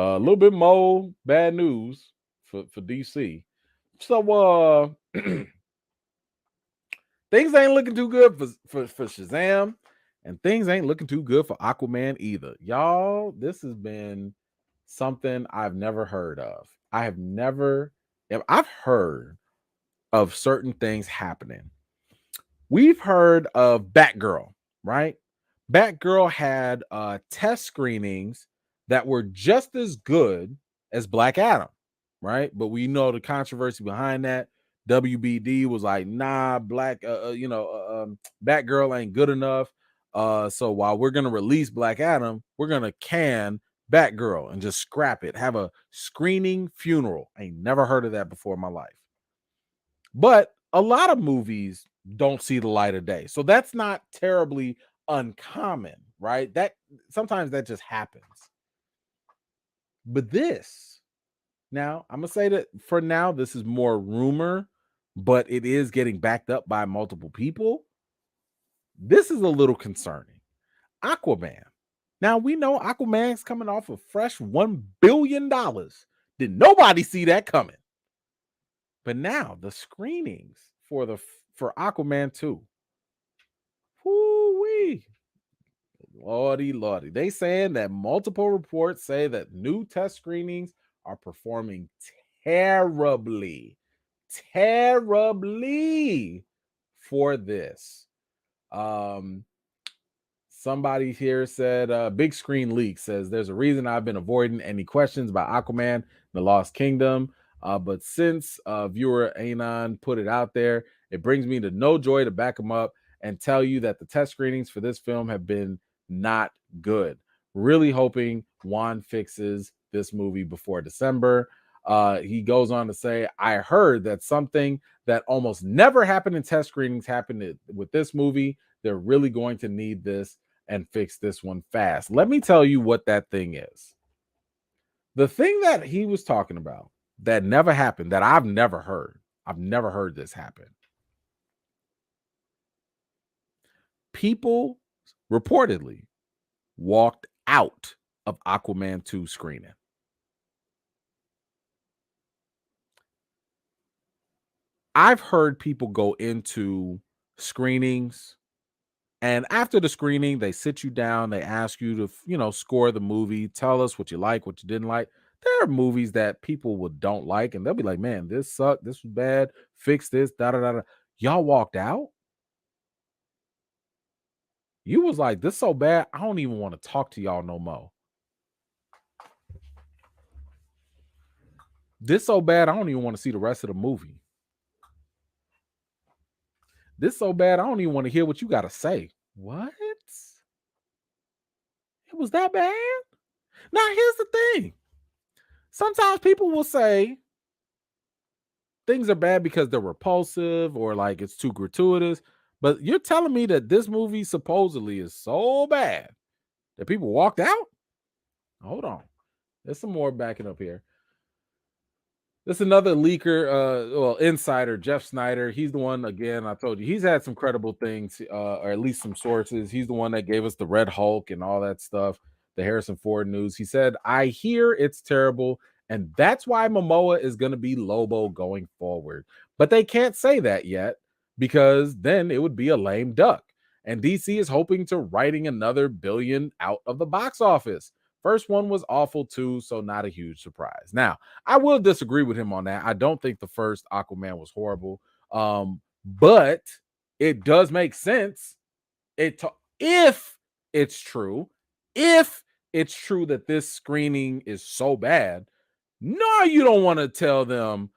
A little bit more bad news for DC. So things ain't looking too good for Shazam, and things ain't looking too good for Aquaman either. Y'all, this has been something I've never heard of. I've heard of certain things happening. We've heard of Batgirl, right? Batgirl had test screenings that were just as good as Black Adam, right? But we know the controversy behind that. WBD was like, nah, Batgirl ain't good enough. So while we're gonna release Black Adam, we're gonna can Batgirl and just scrap it. Have a screening funeral. I ain't never heard of that before in my life. But a lot of movies don't see the light of day. So that's not terribly uncommon, right? That sometimes that just happens. But this, now I'm gonna say that for now, this is more rumor, but it is getting backed up by multiple people. This is a little concerning. Aquaman. Now we know Aquaman's coming off a fresh $1 billion. Did nobody see that coming? But now the screenings for Aquaman 2. Whoo-wee. Lordy. They saying that multiple reports say that new test screenings are performing terribly for this. Somebody here said, Big Screen Leak says, there's a reason I've been avoiding any questions about Aquaman, The Lost Kingdom. But since viewer Anon put it out there, it brings me to no joy to back him up and tell you that the test screenings for this film have been not good. Really hoping Juan fixes this movie before December. He goes on to say, I heard that something that almost never happened in test screenings happened with this movie. They're really going to need this and fix this one fast. Let me tell you what that thing is. The thing that he was talking about that never happened, that I've never heard this happen. People reportedly walked out of Aquaman 2 screening. I've heard people go into screenings, and after the screening, they sit you down, they ask you to, score the movie, tell us what you like, what you didn't like. There are movies that people don't like, and they'll be like, man, this sucked, this was bad, fix this, da-da-da-da. Y'all walked out? You was like, this so bad, I don't even want to talk to y'all no more. This so bad, I don't even want to see the rest of the movie. This so bad, I don't even want to hear what you got to say. What? It was that bad? Now, here's the thing. Sometimes people will say things are bad because they're repulsive or like it's too gratuitous. But you're telling me that this movie supposedly is so bad that people walked out? Hold on. There's some more backing up here. There's another leaker, insider, Jeff Snyder. He's the one, again, I told you, he's had some credible things, or at least some sources. He's the one that gave us the Red Hulk and all that stuff, the Harrison Ford news. He said, I hear it's terrible, and that's why Momoa is going to be Lobo going forward. But they can't say that yet because then it would be a lame duck. And DC is hoping to writing another billion out of the box office. First one was awful too, so not a huge surprise. Now, I will disagree with him on that. I don't think the first Aquaman was horrible, but it does make sense. If it's true that this screening is so bad, no, you don't want to tell them,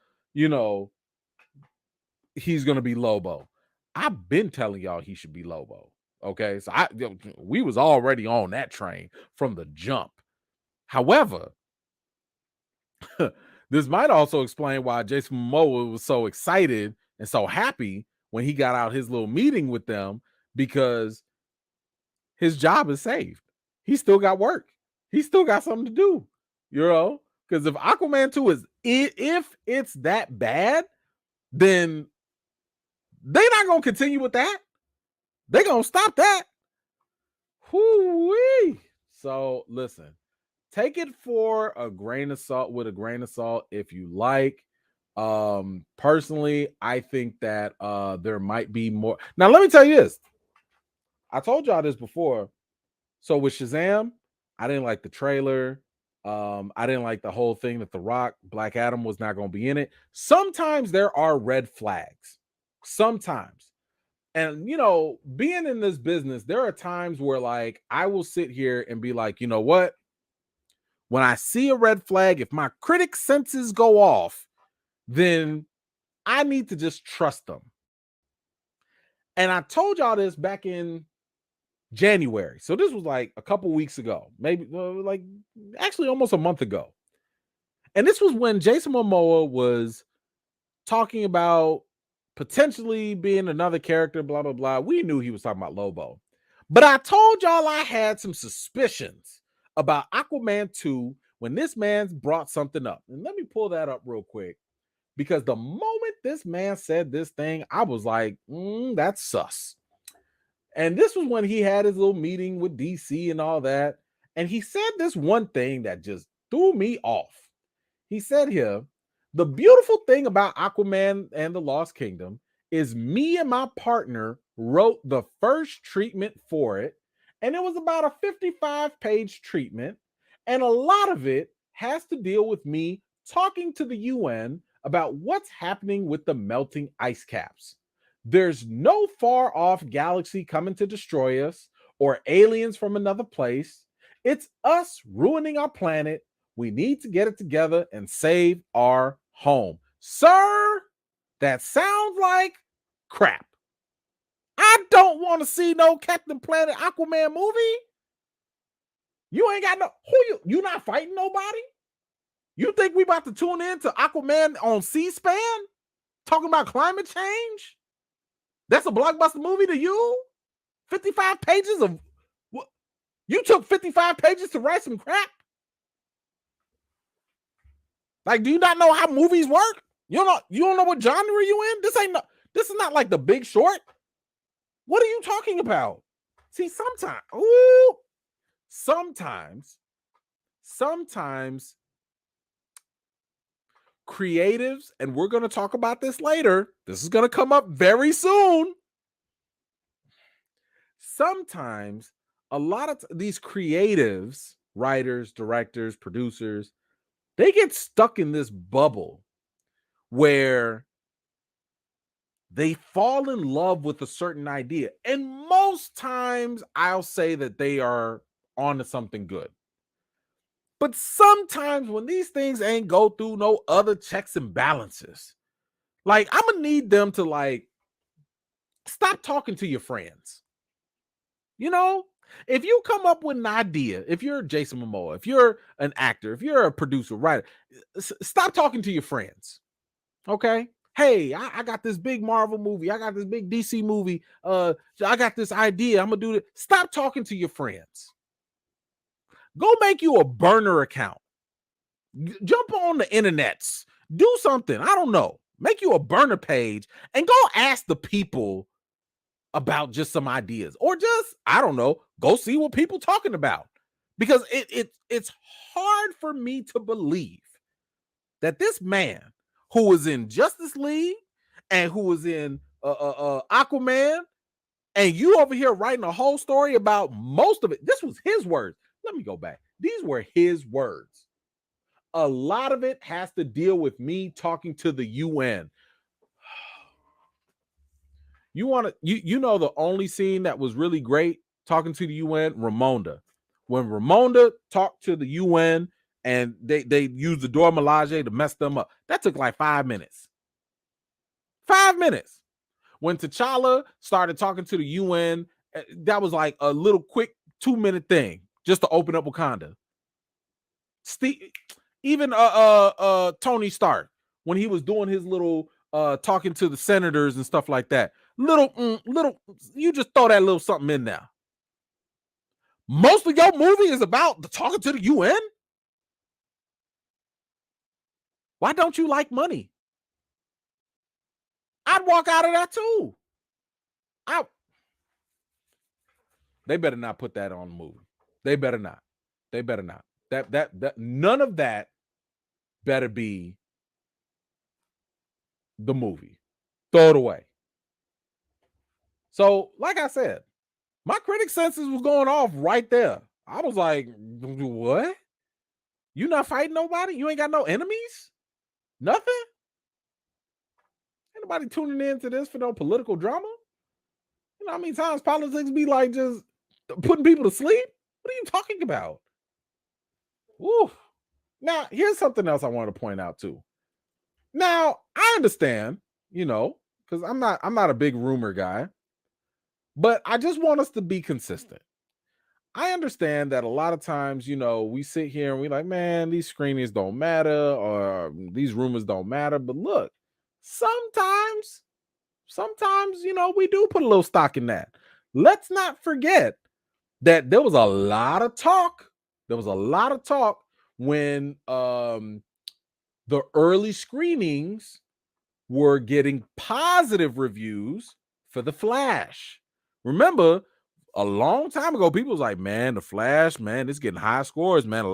he's going to be Lobo. I've been telling y'all he should be Lobo. Okay, so we was already on that train from the jump. However, this might also explain why Jason Momoa was so excited and so happy when he got out his little meeting with them, because his job is saved. He still got work. He still got something to do, because if Aquaman 2 if it's that bad, then they're not going to continue with that. They're going to stop that. Whoo-wee. So listen, take it for a grain of salt with a grain of salt if you like. Personally, I think that there might be more. Now, let me tell you this. I told y'all this before. So with Shazam, I didn't like the trailer. I didn't like the whole thing that The Rock, Black Adam was not going to be in it. Sometimes there are red flags. Sometimes. And being in this business, there are times where like I will sit here and be like, you know what? When I see a red flag, if my critic senses go off, then I need to just trust them. And I told y'all this back in January. So this was like a couple weeks ago, maybe like actually almost a month ago. And this was when Jason Momoa was talking about potentially being another character, blah, blah, blah. We knew he was talking about Lobo. But I told y'all I had some suspicions about Aquaman 2 when this man's brought something up. And let me pull that up real quick. Because the moment this man said this thing, I was like, that's sus. And this was when he had his little meeting with DC and all that. And he said this one thing that just threw me off. He said here, the beautiful thing about Aquaman and the Lost Kingdom is me and my partner wrote the first treatment for it. And it was about a 55-page treatment. And a lot of it has to deal with me talking to the UN about what's happening with the melting ice caps. There's no far off galaxy coming to destroy us or aliens from another place. It's us ruining our planet. We need to get it together and save our home. Sir, that sounds like crap. I don't want to see no Captain Planet Aquaman movie. You ain't got you not fighting nobody? You think we about to tune in to Aquaman on C-SPAN talking about climate change? That's a blockbuster movie to you? 55 pages of what? You took 55 pages to write some crap? Like, do you not know how movies work? You don't know what genre you in? This is not like The Big Short. What are you talking about? See, sometimes creatives, and we're going to talk about this later. This is going to come up very soon. Sometimes a lot of these creatives, writers, directors, producers, they get stuck in this bubble where they fall in love with a certain idea. And most times I'll say that they are onto something good. But sometimes when these things ain't go through no other checks and balances, like I'm gonna need them to like stop talking to your friends. If you come up with an idea, if you're Jason Momoa, if you're an actor, if you're a producer, writer, stop talking to your friends. Okay. Hey, I got this big Marvel movie. I got this big DC movie. I got this idea. I'm gonna do it. Stop talking to your friends. Go make you a burner account. Jump on the internets. Do something. I don't know. Make you a burner page and go ask the people about just some ideas, or just, I don't know, go see what people talking about. Because it's hard for me to believe that this man who was in Justice League and who was in Aquaman, and you over here writing a whole story about most of it. This was his words. Let me go back. These were his words. A lot of it has to deal with me talking to the UN. The only scene that was really great talking to the UN, Ramonda. When Ramonda talked to the UN and they used the Dora Milaje to mess them up, that took like 5 minutes. 5 minutes. When T'Challa started talking to the UN, that was like a little quick 2-minute thing just to open up Wakanda. Even Tony Stark, when he was doing his little talking to the senators and stuff like that, little, you just throw that little something in there. Most of your movie is about talking to the UN. Why don't you like money? I'd walk out of that too. They better not put that on the movie. They better not. That none of that better be the movie. Throw it away. So, like I said, my critic senses was going off right there. I was like, what? You not fighting nobody? You ain't got no enemies? Nothing? Ain't nobody tuning in to this for no political drama? You know how many times politics be like just putting people to sleep? What are you talking about? Woo. Now, here's something else I want to point out too. Now, I understand, because I'm not a big rumor guy, but I just want us to be consistent. I understand that a lot of times, we sit here and we like, man, these screenings don't matter or these rumors don't matter. But look, sometimes, we do put a little stock in that. Let's not forget that there was a lot of talk. There was a lot of talk when the early screenings were getting positive reviews for The Flash. Remember, a long time ago, people was like, man, The Flash, man, it's getting high scores, man.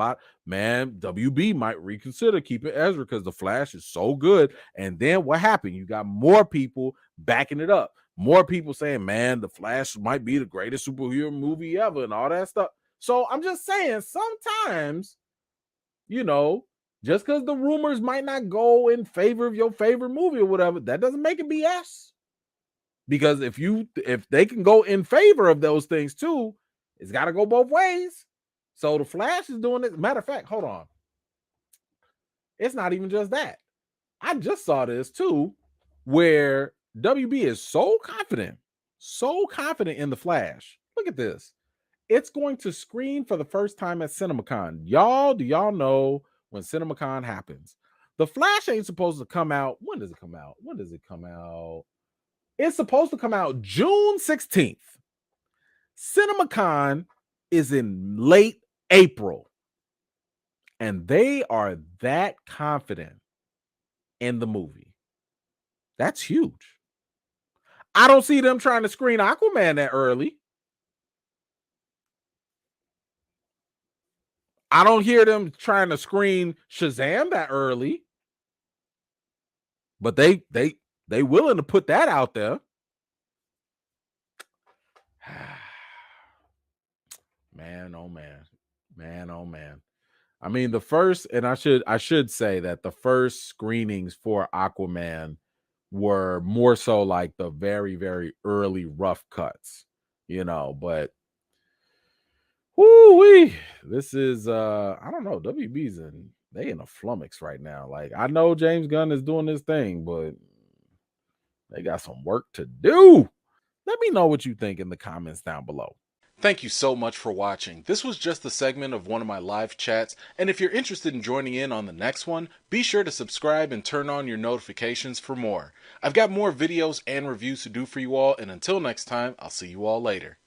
WB might reconsider keeping Ezra because The Flash is so good. And then what happened? You got more people backing it up. More people saying, man, The Flash might be the greatest superhero movie ever and all that stuff. So I'm just saying, sometimes, just because the rumors might not go in favor of your favorite movie or whatever, that doesn't make it BS. Because if they can go in favor of those things too, it's got to go both ways. So The Flash is doing it. Matter of fact, hold on. It's not even just that. I just saw this too, where WB is so confident in The Flash. Look at this. It's going to screen for the first time at CinemaCon. Do y'all know when CinemaCon happens? The Flash ain't supposed to come out. When does it come out? It's supposed to come out June 16th. CinemaCon is in late April. And they are that confident in the movie. That's huge. I don't see them trying to screen Aquaman that early. I don't hear them trying to screen Shazam that early. But they willing to put that out there. Man, oh man. Man, oh man. I mean, the first, and I should say that the first screenings for Aquaman were more so like the very, very early rough cuts, but whoo-wee, this is I don't know, WB's in a flummox right now. Like, I know James Gunn is doing this thing, but they got some work to do. Let me know what you think in the comments down below. Thank you so much for watching. This was just a segment of one of my live chats, and if you're interested in joining in on the next one, be sure to subscribe and turn on your notifications for more. I've got more videos and reviews to do for you all, and until next time, I'll see you all later.